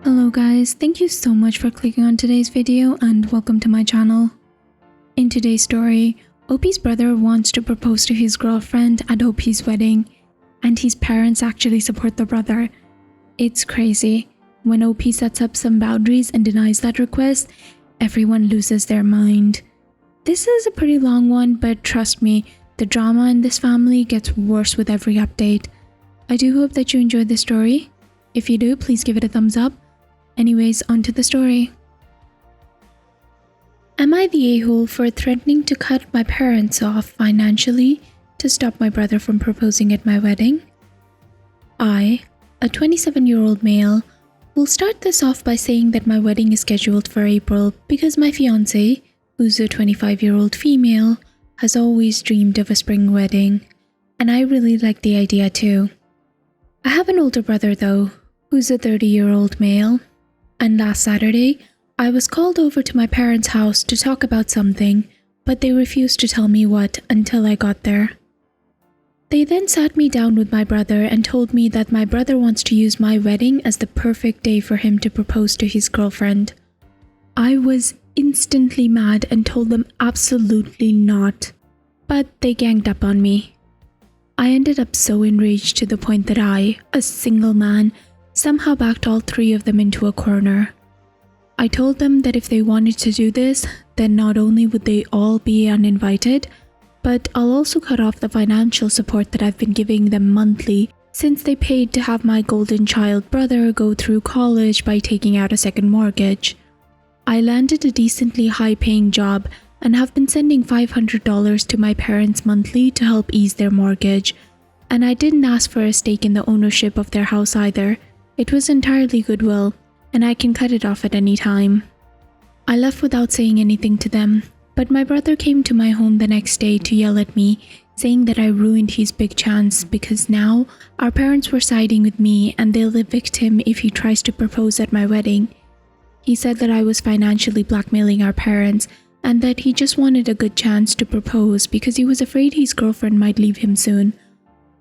Hello guys, thank you so much for clicking on today's video and welcome to my channel. In today's story, OP's brother wants to propose to his girlfriend at OP's wedding, and his parents actually support the brother. It's crazy. When OP sets up some boundaries and denies that request, everyone loses their mind. This is a pretty long one, but trust me, the drama in this family gets worse with every update. I do hope that you enjoyed this story. If you do, please give it a thumbs up. Anyways, on to the story. Am I the a-hole for threatening to cut my parents off financially to stop my brother from proposing at my wedding? I, a 27-year-old male, will start this off by saying that my wedding is scheduled for April because my fiancé, who's a 25-year-old female, has always dreamed of a spring wedding, and I really like the idea too. I have an older brother though, who's a 30-year-old male, and last Saturday, I was called over to my parents' house to talk about something, but they refused to tell me what until I got there. They then sat me down with my brother and told me that my brother wants to use my wedding as the perfect day for him to propose to his girlfriend. I was instantly mad and told them absolutely not, but they ganged up on me. I ended up so enraged to the point that I, a single man, somehow backed all three of them into a corner. I told them that if they wanted to do this, then not only would they all be uninvited, but I'll also cut off the financial support that I've been giving them monthly since they paid to have my golden child brother go through college by taking out a second mortgage. I landed a decently high-paying job and have been sending $500 to my parents monthly to help ease their mortgage, and I didn't ask for a stake in the ownership of their house either. It was entirely goodwill, and I can cut it off at any time. I left without saying anything to them, but my brother came to my home the next day to yell at me, saying that I ruined his big chance because now our parents were siding with me and they'll evict him if he tries to propose at my wedding. He said that I was financially blackmailing our parents and that he just wanted a good chance to propose because he was afraid his girlfriend might leave him soon.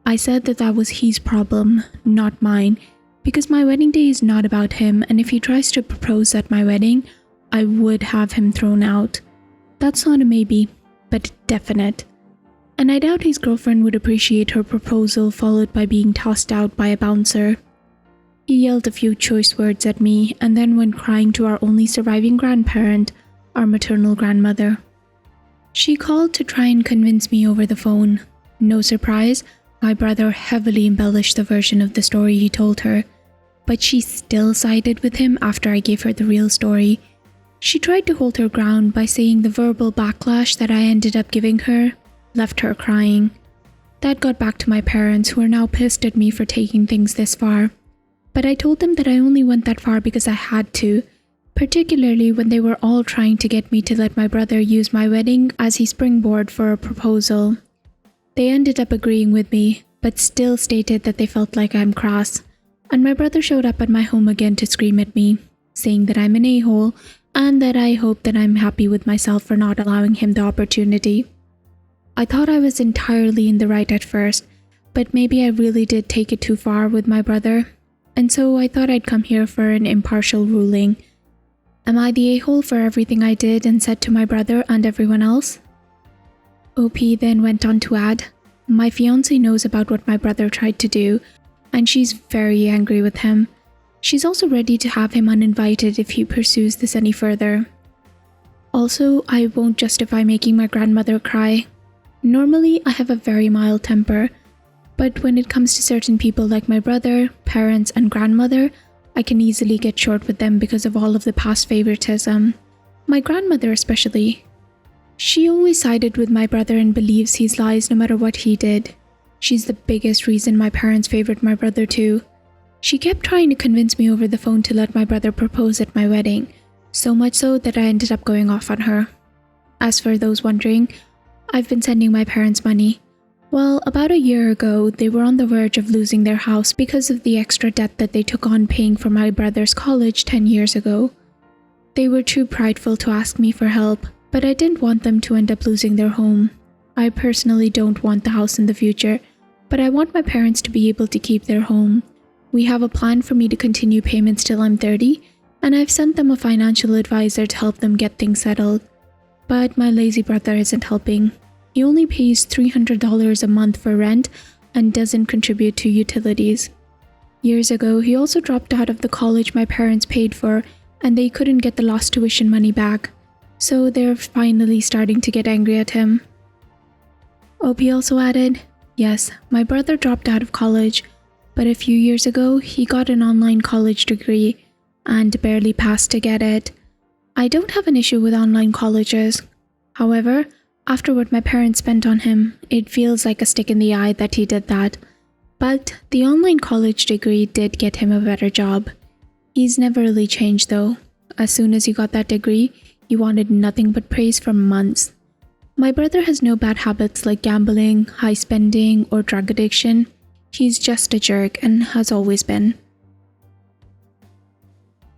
I said that that was his problem, not mine, because my wedding day is not about him, and if he tries to propose at my wedding, I would have him thrown out. That's not a maybe, but definite. And I doubt his girlfriend would appreciate her proposal followed by being tossed out by a bouncer. He yelled a few choice words at me and then went crying to our only surviving grandparent, our maternal grandmother. She called to try and convince me over the phone. No surprise, my brother heavily embellished the version of the story he told her, but she still sided with him after I gave her the real story. She tried to hold her ground by saying the verbal backlash that I ended up giving her left her crying. That got back to my parents, who are now pissed at me for taking things this far. But I told them that I only went that far because I had to, particularly when they were all trying to get me to let my brother use my wedding as his springboard for a proposal. They ended up agreeing with me, but still stated that they felt like I'm crass. And my brother showed up at my home again to scream at me, saying that I'm an a-hole and that I hope that I'm happy with myself for not allowing him the opportunity. I thought I was entirely in the right at first, but maybe I really did take it too far with my brother, and so I thought I'd come here for an impartial ruling. Am I the a-hole for everything I did and said to my brother and everyone else? OP then went on to add, my fiancé knows about what my brother tried to do, and she's very angry with him. She's also ready to have him uninvited if he pursues this any further. Also, I won't justify making my grandmother cry. Normally, I have a very mild temper, but when it comes to certain people like my brother, parents, and grandmother, I can easily get short with them because of all of the past favoritism. My grandmother especially. She always sided with my brother and believes his lies no matter what he did. She's the biggest reason my parents favored my brother too. She kept trying to convince me over the phone to let my brother propose at my wedding, so much so that I ended up going off on her. As for those wondering, I've been sending my parents money. Well, about a year ago, they were on the verge of losing their house because of the extra debt that they took on paying for my brother's college 10 years ago. They were too prideful to ask me for help, but I didn't want them to end up losing their home. I personally don't want the house in the future, but I want my parents to be able to keep their home. We have a plan for me to continue payments till I'm 30, and I've sent them a financial advisor to help them get things settled. But my lazy brother isn't helping. He only pays $300 a month for rent and doesn't contribute to utilities. Years ago, he also dropped out of the college my parents paid for, and they couldn't get the lost tuition money back. So they're finally starting to get angry at him. OP also added, yes, my brother dropped out of college, but a few years ago, he got an online college degree and barely passed to get it. I don't have an issue with online colleges. However, after what my parents spent on him, it feels like a stick in the eye that he did that. But the online college degree did get him a better job. He's never really changed though. As soon as he got that degree, he wanted nothing but praise for months. My brother has no bad habits like gambling, high spending, or drug addiction. He's just a jerk and has always been.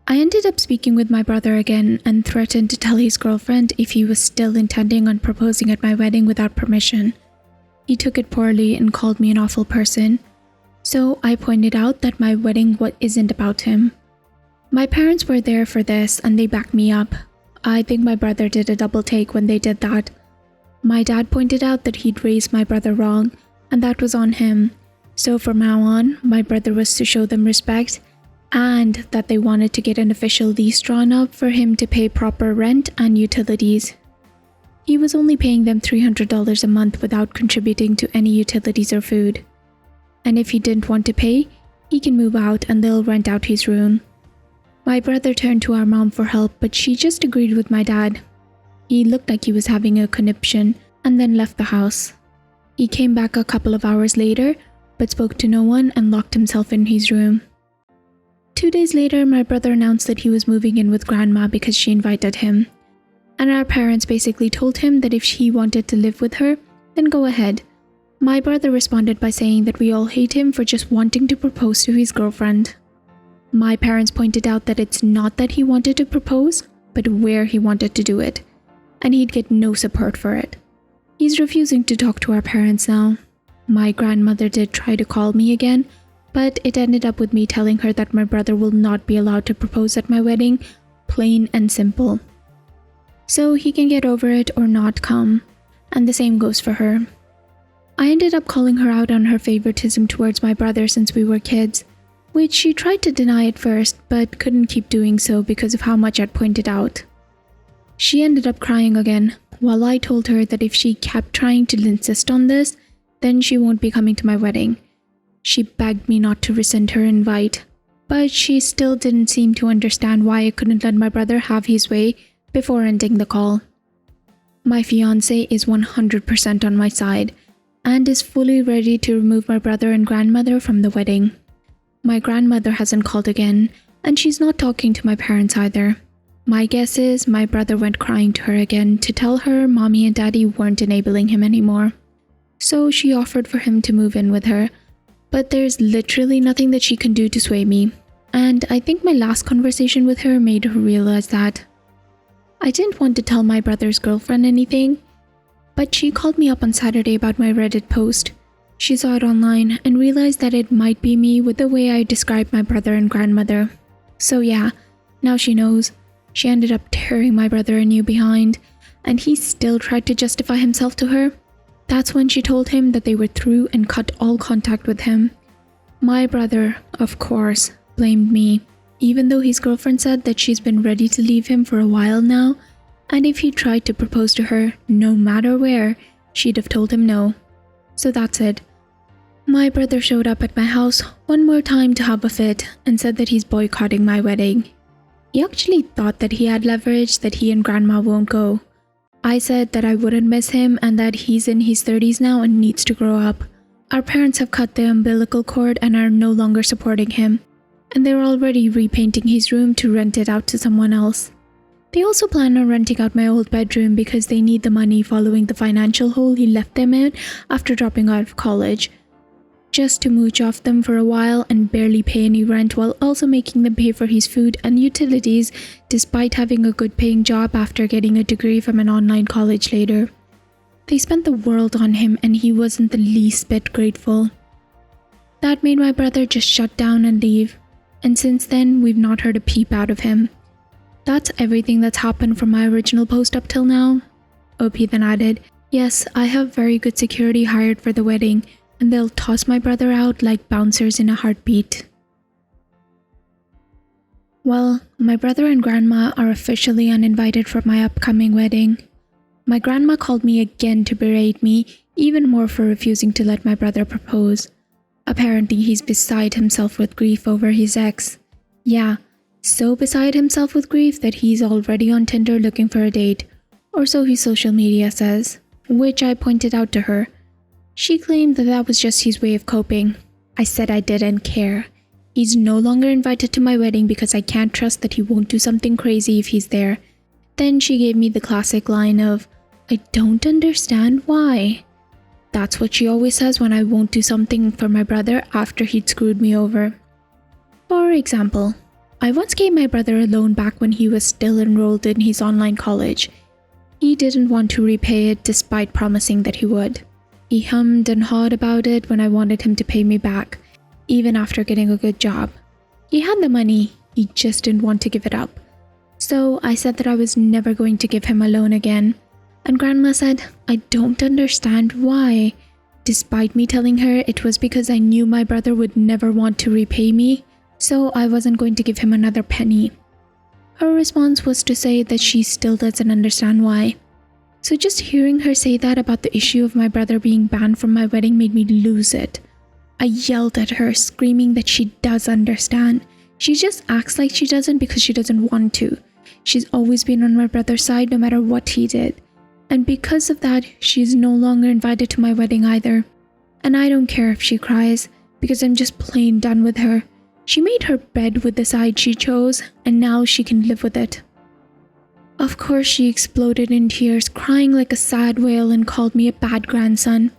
I ended up speaking with my brother again and threatened to tell his girlfriend if he was still intending on proposing at my wedding without permission. He took it poorly and called me an awful person. So I pointed out that my wedding isn't about him. My parents were there for this and they backed me up. I think my brother did a double take when they did that. My dad pointed out that he'd raised my brother wrong and that was on him. So from now on, my brother was to show them respect and that they wanted to get an official lease drawn up for him to pay proper rent and utilities. He was only paying them $300 a month without contributing to any utilities or food. And if he didn't want to pay, he can move out and they'll rent out his room. My brother turned to our mom for help, but she just agreed with my dad. He looked like he was having a conniption and then left the house. He came back a couple of hours later, but spoke to no one and locked himself in his room. 2 days later, my brother announced that he was moving in with Grandma because she invited him. And our parents basically told him that if he wanted to live with her, then go ahead. My brother responded by saying that we all hate him for just wanting to propose to his girlfriend. My parents pointed out that it's not that he wanted to propose, but where he wanted to do it, and he'd get no support for it. He's refusing to talk to our parents now. My grandmother did try to call me again, but it ended up with me telling her that my brother will not be allowed to propose at my wedding, plain and simple. So he can get over it or not come, and the same goes for her. I ended up calling her out on her favoritism towards my brother since we were kids, which she tried to deny at first but couldn't keep doing so because of how much I'd pointed out. She ended up crying again, while I told her that if she kept trying to insist on this, then she won't be coming to my wedding. She begged me not to rescind her invite, but she still didn't seem to understand why I couldn't let my brother have his way before ending the call. My fiancé is 100% on my side and is fully ready to remove my brother and grandmother from the wedding. My grandmother hasn't called again, and she's not talking to my parents either. My guess is my brother went crying to her again to tell her mommy and daddy weren't enabling him anymore. So she offered for him to move in with her, but there's literally nothing that she can do to sway me, and I think my last conversation with her made her realize that. I didn't want to tell my brother's girlfriend anything, but she called me up on Saturday about my Reddit post. She saw it online and realized that it might be me with the way I described my brother and grandmother. So yeah, now she knows. She ended up tearing my brother a new behind, and he still tried to justify himself to her. That's when she told him that they were through and cut all contact with him. My brother, of course, blamed me, even though his girlfriend said that she's been ready to leave him for a while now, and if he tried to propose to her, no matter where, she'd have told him no. So that's it. My brother showed up at my house one more time to have a fit and said that he's boycotting my wedding. He actually thought that he had leverage that he and Grandma won't go. I said that I wouldn't miss him and that he's in his 30s now and needs to grow up. Our parents have cut the umbilical cord and are no longer supporting him, and they're already repainting his room to rent it out to someone else. They also plan on renting out my old bedroom because they need the money following the financial hole he left them in after dropping out of college, just to mooch off them for a while and barely pay any rent while also making them pay for his food and utilities despite having a good paying job after getting a degree from an online college later. They spent the world on him and he wasn't the least bit grateful. That made my brother just shut down and leave. And since then, we've not heard a peep out of him. That's everything that's happened from my original post up till now. OP then added, yes, I have very good security hired for the wedding, and they'll toss my brother out like bouncers in a heartbeat. Well, my brother and grandma are officially uninvited for my upcoming wedding. My grandma called me again to berate me, even more for refusing to let my brother propose. Apparently, he's beside himself with grief over his ex. Yeah, so beside himself with grief that he's already on Tinder looking for a date, or so his social media says, which I pointed out to her. She claimed that that was just his way of coping. I said I didn't care. He's no longer invited to my wedding because I can't trust that he won't do something crazy if he's there. Then she gave me the classic line of, I don't understand why. That's what she always says when I won't do something for my brother after he'd screwed me over. For example, I once gave my brother a loan back when he was still enrolled in his online college. He didn't want to repay it despite promising that he would. He hummed and hawed about it when I wanted him to pay me back, even after getting a good job. He had the money, he just didn't want to give it up. So I said that I was never going to give him a loan again. And Grandma said, I don't understand why. Despite me telling her it was because I knew my brother would never want to repay me, so I wasn't going to give him another penny. Her response was to say that she still doesn't understand why. So just hearing her say that about the issue of my brother being banned from my wedding made me lose it. I yelled at her, screaming that she does understand. She just acts like she doesn't because she doesn't want to. She's always been on my brother's side no matter what he did. And because of that, she's no longer invited to my wedding either. And I don't care if she cries, because I'm just plain done with her. She made her bed with the side she chose, and now she can live with it. Of course, she exploded in tears, crying like a sad whale, and called me a bad grandson.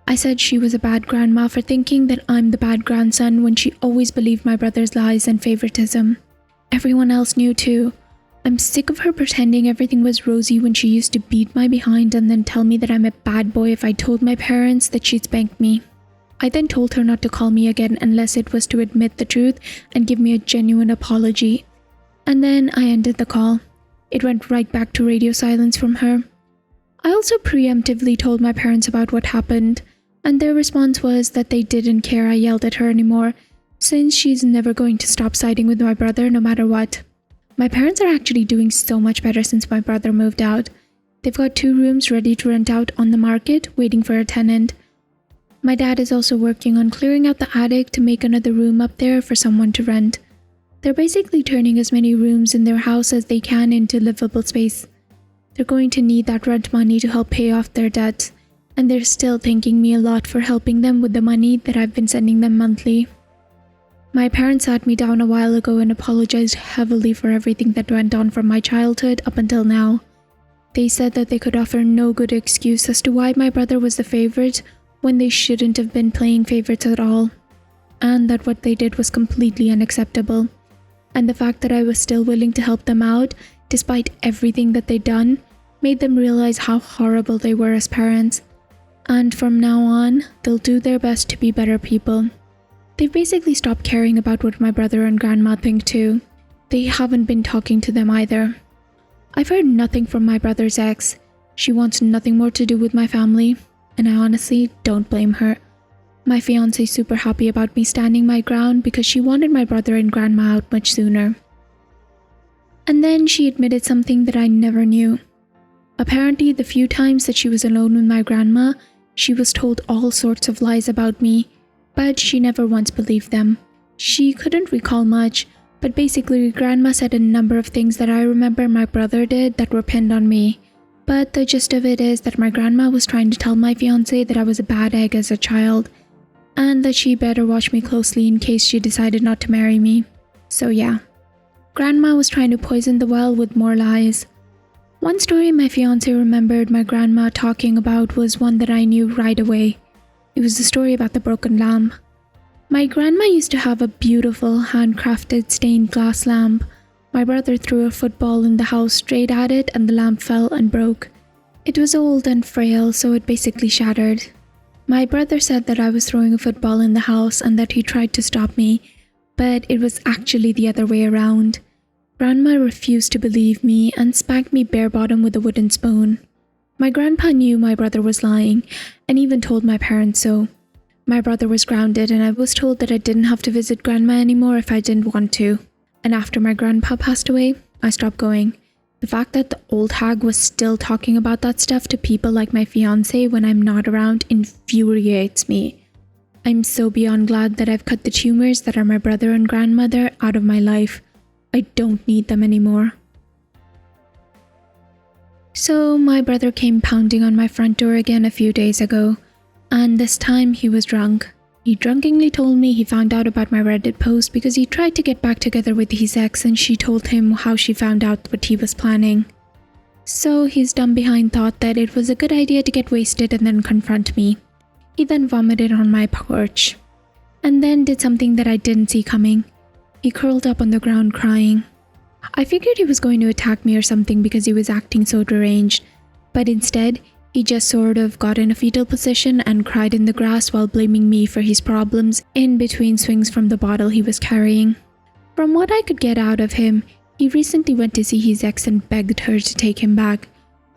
I said she was a bad grandma for thinking that I'm the bad grandson when she always believed my brother's lies and favoritism. Everyone else knew too. I'm sick of her pretending everything was rosy when she used to beat my behind and then tell me that I'm a bad boy if I told my parents that she'd spanked me. I then told her not to call me again unless it was to admit the truth and give me a genuine apology. And then I ended the call. It went right back to radio silence from her. I also preemptively told my parents about what happened, and their response was that they didn't care I yelled at her anymore, since she's never going to stop siding with my brother no matter what. My parents are actually doing so much better since my brother moved out. They've got 2 rooms ready to rent out on the market, waiting for a tenant. My dad is also working on clearing out the attic to make another room up there for someone to rent. They're basically turning as many rooms in their house as they can into livable space. They're going to need that rent money to help pay off their debts, and they're still thanking me a lot for helping them with the money that I've been sending them monthly. My parents sat me down a while ago and apologized heavily for everything that went on from my childhood up until now. They said that they could offer no good excuse as to why my brother was the favorite when they shouldn't have been playing favorites at all, and that what they did was completely unacceptable. And the fact that I was still willing to help them out, despite everything that they'd done, made them realize how horrible they were as parents. And from now on, they'll do their best to be better people. They've basically stopped caring about what my brother and grandma think too. They haven't been talking to them either. I've heard nothing from my brother's ex. She wants nothing more to do with my family, and I honestly don't blame her. My fiance's super happy about me standing my ground because she wanted my brother and grandma out much sooner. And then she admitted something that I never knew. Apparently, the few times that she was alone with my grandma, she was told all sorts of lies about me, but she never once believed them. She couldn't recall much, but basically grandma said a number of things that I remember my brother did that were pinned on me. But the gist of it is that my grandma was trying to tell my fiancé that I was a bad egg as a child, and that she better watch me closely in case she decided not to marry me. So yeah, grandma was trying to poison the well with more lies. One story my fiancé remembered my grandma talking about was one that I knew right away. It was the story about the broken lamp. My grandma used to have a beautiful handcrafted stained glass lamp. My brother threw a football in the house straight at it and the lamp fell and broke. It was old and frail, so it basically shattered. My brother said that I was throwing a football in the house and that he tried to stop me, but it was actually the other way around. Grandma refused to believe me and spanked me bare bottom with a wooden spoon. My grandpa knew my brother was lying and even told my parents so. My brother was grounded and I was told that I didn't have to visit grandma anymore if I didn't want to. And after my grandpa passed away, I stopped going. The fact that the old hag was still talking about that stuff to people like my fiancé when I'm not around infuriates me. I'm so beyond glad that I've cut the tumors that are my brother and grandmother out of my life. I don't need them anymore. So my brother came pounding on my front door again a few days ago, and this time he was drunk. He drunkenly told me he found out about my Reddit post because he tried to get back together with his ex and she told him how she found out what he was planning. So his dumb behind thought that it was a good idea to get wasted and then confront me. He then vomited on my porch, and then did something that I didn't see coming. He curled up on the ground crying. I figured he was going to attack me or something because he was acting so deranged, but instead, he just sort of got in a fetal position and cried in the grass while blaming me for his problems in between swings from the bottle he was carrying. From what I could get out of him, he recently went to see his ex and begged her to take him back,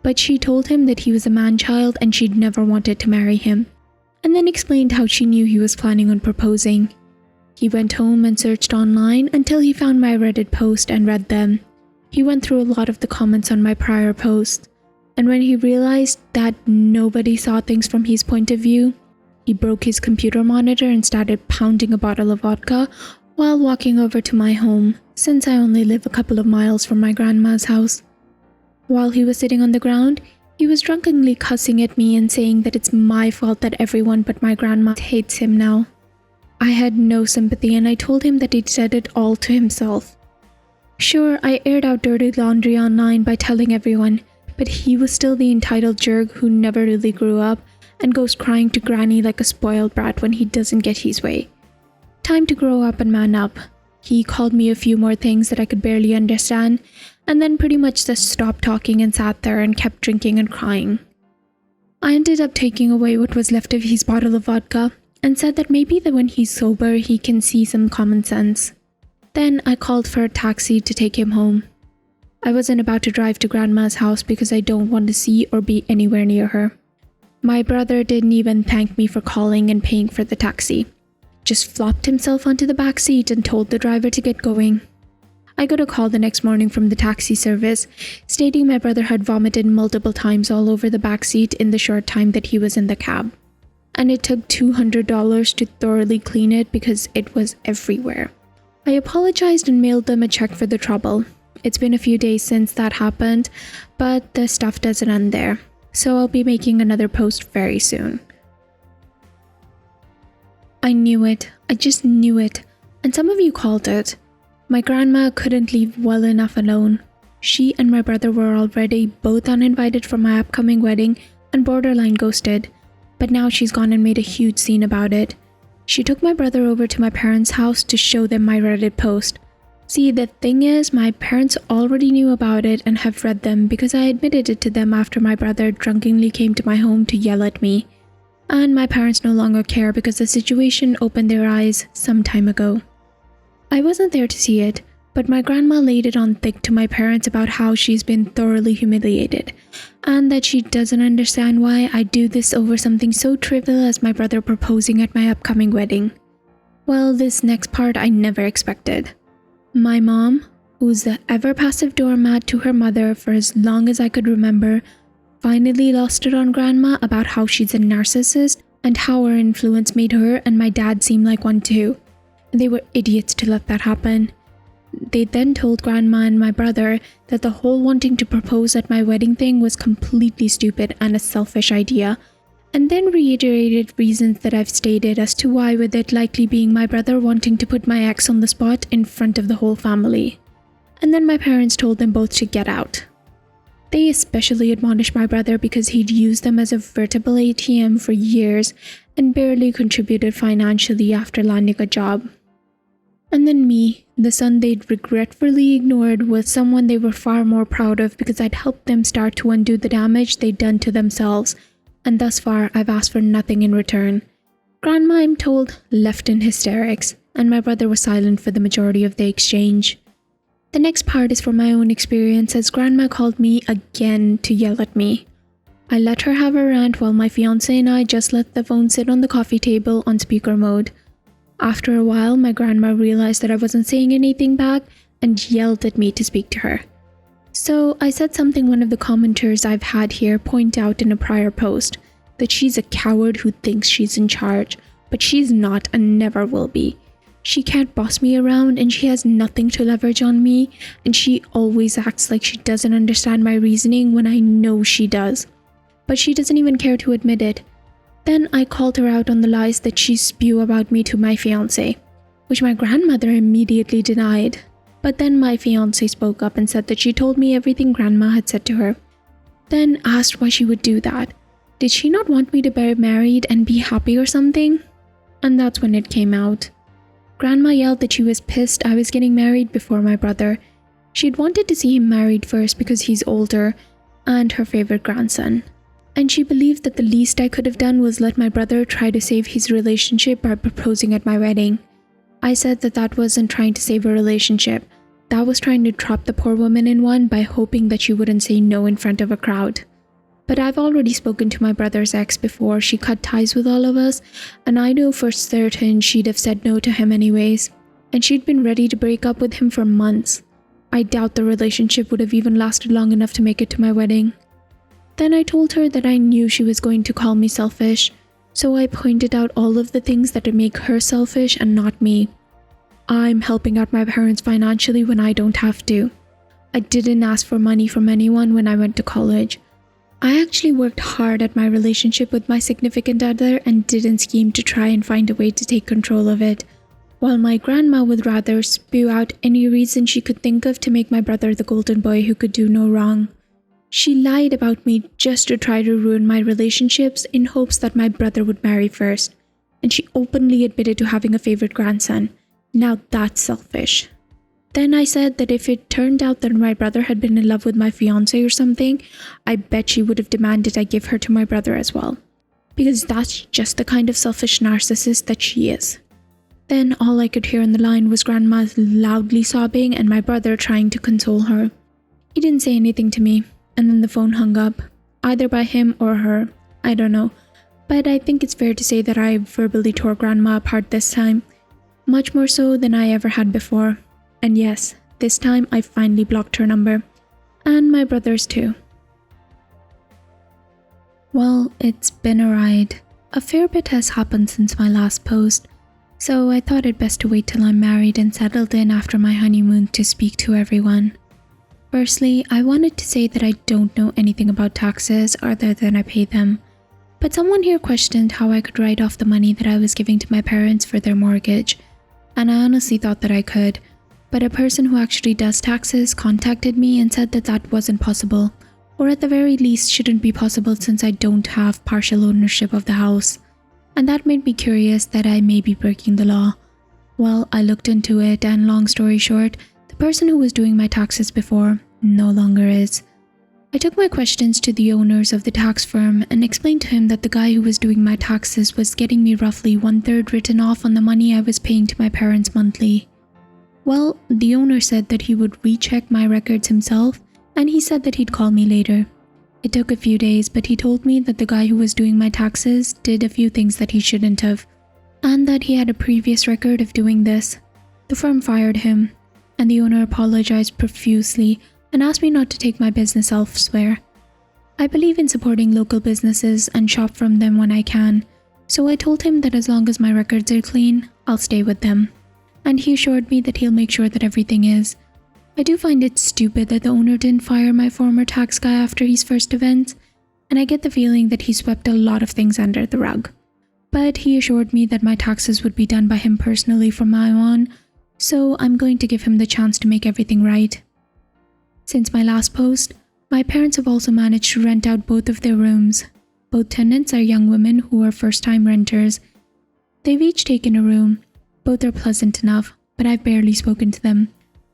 but she told him that he was a man-child and she'd never wanted to marry him, and then explained how she knew he was planning on proposing. He went home and searched online until he found my Reddit post and read them. He went through a lot of the comments on my prior post, and when he realized that nobody saw things from his point of view, he broke his computer monitor and started pounding a bottle of vodka while walking over to my home, since I only live a couple of miles from my grandma's house. While he was sitting on the ground, he was drunkenly cussing at me and saying that it's my fault that everyone but my grandma hates him now. I had no sympathy and I told him that he'd said it all to himself. Sure, I aired out dirty laundry online by telling everyone, but he was still the entitled jerk who never really grew up and goes crying to granny like a spoiled brat when he doesn't get his way. Time to grow up and man up. He called me a few more things that I could barely understand, and then pretty much just stopped talking and sat there and kept drinking and crying. I ended up taking away what was left of his bottle of vodka and said that maybe that when he's sober he can see some common sense. Then I called for a taxi to take him home. I wasn't about to drive to grandma's house because I don't want to see or be anywhere near her. My brother didn't even thank me for calling and paying for the taxi. Just flopped himself onto the back seat and told the driver to get going. I got a call the next morning from the taxi service stating my brother had vomited multiple times all over the back seat in the short time that he was in the cab. And it took $200 to thoroughly clean it because it was everywhere. I apologized and mailed them a check for the trouble. It's been a few days since that happened, but the stuff doesn't end there, so I'll be making another post very soon. I knew it. I just knew it. And some of you called it. My grandma couldn't leave well enough alone. She and my brother were already both uninvited for my upcoming wedding and borderline ghosted, but now she's gone and made a huge scene about it. She took my brother over to my parents' house to show them my Reddit post. See, the thing is, my parents already knew about it and have read them because I admitted it to them after my brother drunkenly came to my home to yell at me. And my parents no longer care because the situation opened their eyes some time ago. I wasn't there to see it, but my grandma laid it on thick to my parents about how she's been thoroughly humiliated, and that she doesn't understand why I do this over something so trivial as my brother proposing at my upcoming wedding. Well, this next part I never expected. My mom, who's the ever-passive doormat to her mother for as long as I could remember, finally lost it on grandma about how she's a narcissist and how her influence made her and my dad seem like one too. They were idiots to let that happen. They then told grandma and my brother that the whole wanting to propose at my wedding thing was completely stupid and a selfish idea, and then reiterated reasons that I've stated as to why, with it likely being my brother wanting to put my ex on the spot in front of the whole family. And then my parents told them both to get out. They especially admonished my brother because he'd used them as a veritable ATM for years and barely contributed financially after landing a job. And then me, the son they'd regretfully ignored, was someone they were far more proud of because I'd helped them start to undo the damage they'd done to themselves and thus far I've asked for nothing in return. Grandma, I'm told, left in hysterics, and my brother was silent for the majority of the exchange. The next part is from my own experience, as Grandma called me again to yell at me. I let her have her rant while my fiancé and I just let the phone sit on the coffee table on speaker mode. After a while, my grandma realized that I wasn't saying anything back and yelled at me to speak to her. So I said something one of the commenters I've had here point out in a prior post, that she's a coward who thinks she's in charge, but she's not and never will be. She can't boss me around and she has nothing to leverage on me, and she always acts like she doesn't understand my reasoning when I know she does. But she doesn't even care to admit it. Then I called her out on the lies that she spew about me to my fiancé, which my grandmother immediately denied. But then my fiancé spoke up and said that she told me everything Grandma had said to her. Then asked why she would do that. Did she not want me to be married and be happy or something? And that's when it came out. Grandma yelled that she was pissed I was getting married before my brother. She'd wanted to see him married first because he's older and her favorite grandson. And she believed that the least I could have done was let my brother try to save his relationship by proposing at my wedding. I said that that wasn't trying to save a relationship. That was trying to trap the poor woman in one by hoping that she wouldn't say no in front of a crowd. But I've already spoken to my brother's ex before she cut ties with all of us, and I know for certain she'd have said no to him anyways. And she'd been ready to break up with him for months. I doubt the relationship would have even lasted long enough to make it to my wedding. Then I told her that I knew she was going to call me selfish, so I pointed out all of the things that would make her selfish and not me. I'm helping out my parents financially when I don't have to. I didn't ask for money from anyone when I went to college. I actually worked hard at my relationship with my significant other and didn't scheme to try and find a way to take control of it, while my grandma would rather spew out any reason she could think of to make my brother the golden boy who could do no wrong. She lied about me just to try to ruin my relationships in hopes that my brother would marry first, and she openly admitted to having a favorite grandson. Now that's selfish. Then I said that if it turned out that my brother had been in love with my fiancé or something, I bet she would have demanded I give her to my brother as well. Because that's just the kind of selfish narcissist that she is. Then all I could hear in the line was Grandma loudly sobbing and my brother trying to console her. He didn't say anything to me, and then the phone hung up, either by him or her, I don't know. But I think it's fair to say that I verbally tore Grandma apart this time, much more so than I ever had before. And yes, this time I finally blocked her number. And my brother's too. Well, it's been a ride. A fair bit has happened since my last post, so I thought it best to wait till I'm married and settled in after my honeymoon to speak to everyone. Firstly, I wanted to say that I don't know anything about taxes other than I pay them. But someone here questioned how I could write off the money that I was giving to my parents for their mortgage, and I honestly thought that I could. But a person who actually does taxes contacted me and said that that wasn't possible, or at the very least shouldn't be possible since I don't have partial ownership of the house. And that made me curious that I may be breaking the law. Well, I looked into it, and long story short, the person who was doing my taxes before no longer is. I took my questions to the owners of the tax firm and explained to him that the guy who was doing my taxes was getting me roughly 1/3 written off on the money I was paying to my parents monthly. Well, the owner said that he would recheck my records himself, and he said that he'd call me later. It took a few days, but he told me that the guy who was doing my taxes did a few things that he shouldn't have, and that he had a previous record of doing this. The firm fired him, and the owner apologized profusely and asked me not to take my business elsewhere. I believe in supporting local businesses and shop from them when I can, so I told him that as long as my records are clean, I'll stay with them. And he assured me that he'll make sure that everything is. I do find it stupid that the owner didn't fire my former tax guy after his first events, and I get the feeling that he swept a lot of things under the rug. But he assured me that my taxes would be done by him personally from now on, so I'm going to give him the chance to make everything right. Since my last post, my parents have also managed to rent out both of their rooms. Both tenants are young women who are first-time renters. They've each taken a room. Both are pleasant enough, but I've barely spoken to them.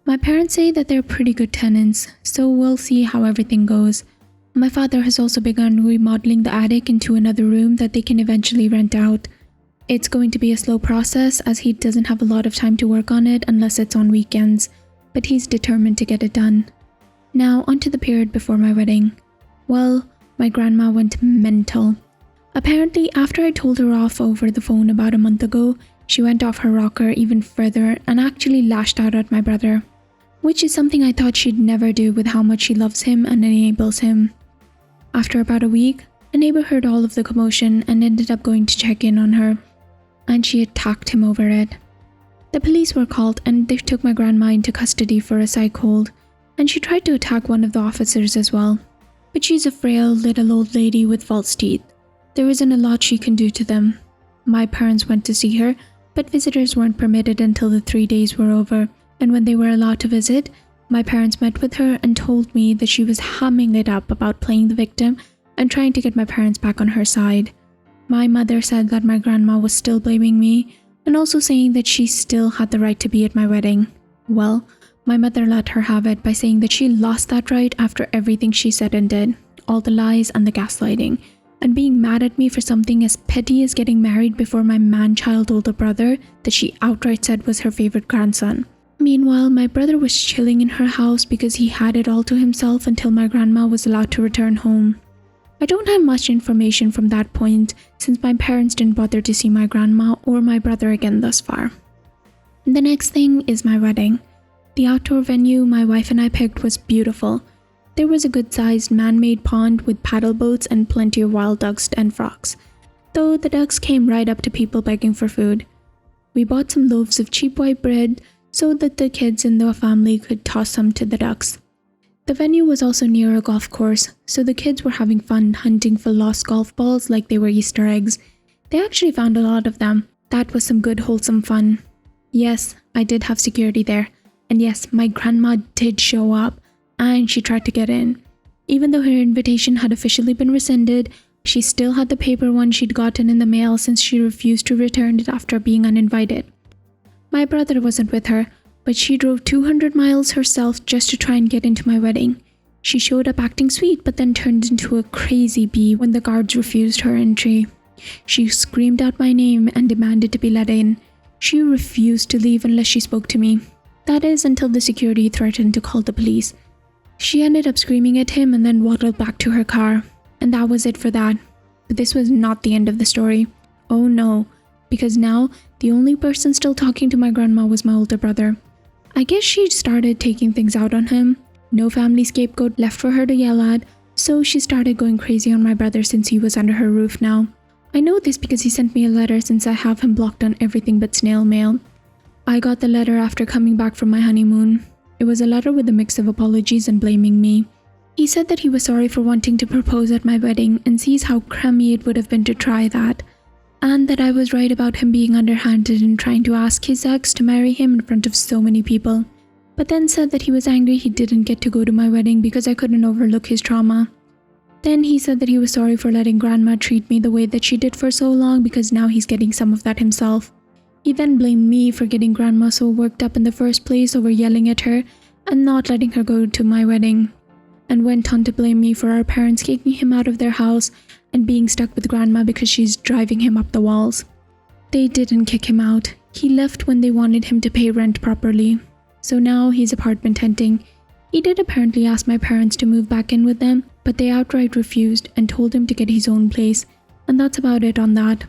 My parents say that they're pretty good tenants, so we'll see how everything goes. My father has also begun remodeling the attic into another room that they can eventually rent out. It's going to be a slow process as he doesn't have a lot of time to work on it unless it's on weekends, but he's determined to get it done. Now onto the period before my wedding. Well, my grandma went mental. Apparently, after I told her off over the phone about a month ago, she went off her rocker even further and actually lashed out at my brother, which is something I thought she'd never do with how much she loves him and enables him. After about a week, a neighbor heard all of the commotion and ended up going to check in on her, and she attacked him over it. The police were called and they took my grandma into custody for a psych hold, and she tried to attack one of the officers as well. But she's a frail little old lady with false teeth. There isn't a lot she can do to them. My parents went to see her, but visitors weren't permitted until the 3 days were over, and when they were allowed to visit, my parents met with her and told me that she was hamming it up about playing the victim and trying to get my parents back on her side. My mother said that my grandma was still blaming me and also saying that she still had the right to be at my wedding. Well, my mother let her have it by saying that she lost that right after everything she said and did, all the lies and the gaslighting, and being mad at me for something as petty as getting married before my man-child older brother that she outright said was her favorite grandson. Meanwhile, my brother was chilling in her house because he had it all to himself until my grandma was allowed to return home. I don't have much information from that point since my parents didn't bother to see my grandma or my brother again thus far. The next thing is my wedding. The outdoor venue my wife and I picked was beautiful. There was a good-sized man-made pond with paddle boats and plenty of wild ducks and frogs, though the ducks came right up to people begging for food. We bought some loaves of cheap white bread so that the kids in the family could toss some to the ducks. The venue was also near a golf course, so the kids were having fun hunting for lost golf balls like they were Easter eggs. They actually found a lot of them. That was some good wholesome fun. Yes, I did have security there, and yes, my grandma did show up. And she tried to get in. Even though her invitation had officially been rescinded, she still had the paper one she'd gotten in the mail since she refused to return it after being uninvited. My brother wasn't with her, but she drove 200 miles herself just to try and get into my wedding. She showed up acting sweet but then turned into a crazy bee when the guards refused her entry. She screamed out my name and demanded to be let in. She refused to leave unless she spoke to me. That is, until the security threatened to call the police. She ended up screaming at him and then waddled back to her car. And that was it for that. But this was not the end of the story. Oh no, because now the only person still talking to my grandma was my older brother. I guess she started taking things out on him. No family scapegoat left for her to yell at, so she started going crazy on my brother since he was under her roof now. I know this because he sent me a letter since I have him blocked on everything but snail mail. I got the letter after coming back from my honeymoon. It was a letter with a mix of apologies and blaming me. He said that he was sorry for wanting to propose at my wedding and sees how crummy it would have been to try that, and that I was right about him being underhanded in trying to ask his ex to marry him in front of so many people, but then said that he was angry he didn't get to go to my wedding because I couldn't overlook his trauma. Then he said that he was sorry for letting grandma treat me the way that she did for so long because now he's getting some of that himself. He then blamed me for getting grandma so worked up in the first place over yelling at her and not letting her go to my wedding, and went on to blame me for our parents kicking him out of their house and being stuck with grandma because she's driving him up the walls. They didn't kick him out. He left when they wanted him to pay rent properly. So now he's apartment hunting. He did apparently ask my parents to move back in with them, but they outright refused and told him to get his own place, and that's about it on that.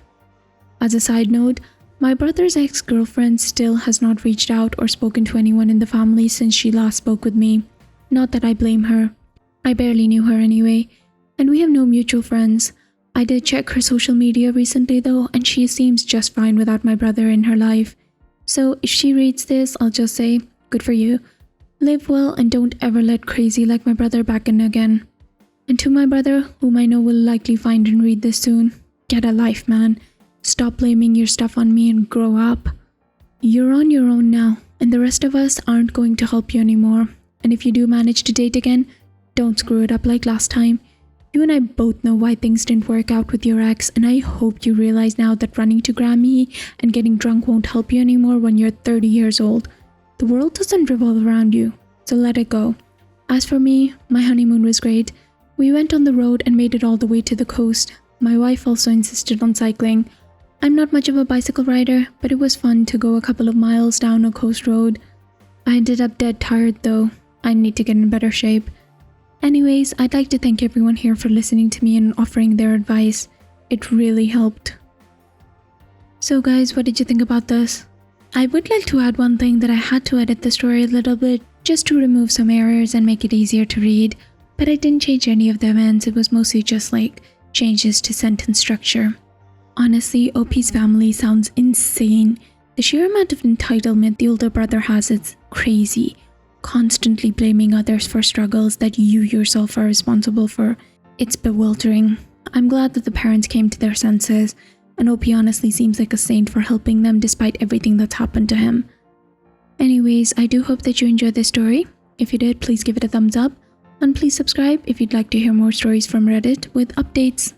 As a side note, my brother's ex-girlfriend still has not reached out or spoken to anyone in the family since she last spoke with me. Not that I blame her. I barely knew her anyway, and we have no mutual friends. I did check her social media recently though, and she seems just fine without my brother in her life. So if she reads this, I'll just say, good for you. Live well and don't ever let crazy like my brother back in again. And to my brother, whom I know will likely find and read this soon, get a life, man. Stop blaming your stuff on me and grow up. You're on your own now, and the rest of us aren't going to help you anymore. And if you do manage to date again, don't screw it up like last time. You and I both know why things didn't work out with your ex, and I hope you realize now that running to Grammy and getting drunk won't help you anymore when you're 30 years old. The world doesn't revolve around you, so let it go. As for me, my honeymoon was great. We went on the road and made it all the way to the coast. My wife also insisted on cycling. I'm not much of a bicycle rider, but it was fun to go a couple of miles down a coast road. I ended up dead tired though. I need to get in better shape. Anyways, I'd like to thank everyone here for listening to me and offering their advice. It really helped. So guys, what did you think about this? I would like to add one thing, that I had to edit the story a little bit just to remove some errors and make it easier to read, but I didn't change any of the events. It was mostly just like changes to sentence structure. Honestly, OP's family sounds insane. The sheer amount of entitlement the older brother has is crazy. Constantly blaming others for struggles that you yourself are responsible for. It's bewildering. I'm glad that the parents came to their senses, and OP honestly seems like a saint for helping them despite everything that's happened to him. Anyways, I do hope that you enjoyed this story. If you did, please give it a thumbs up, and please subscribe if you'd like to hear more stories from Reddit with updates.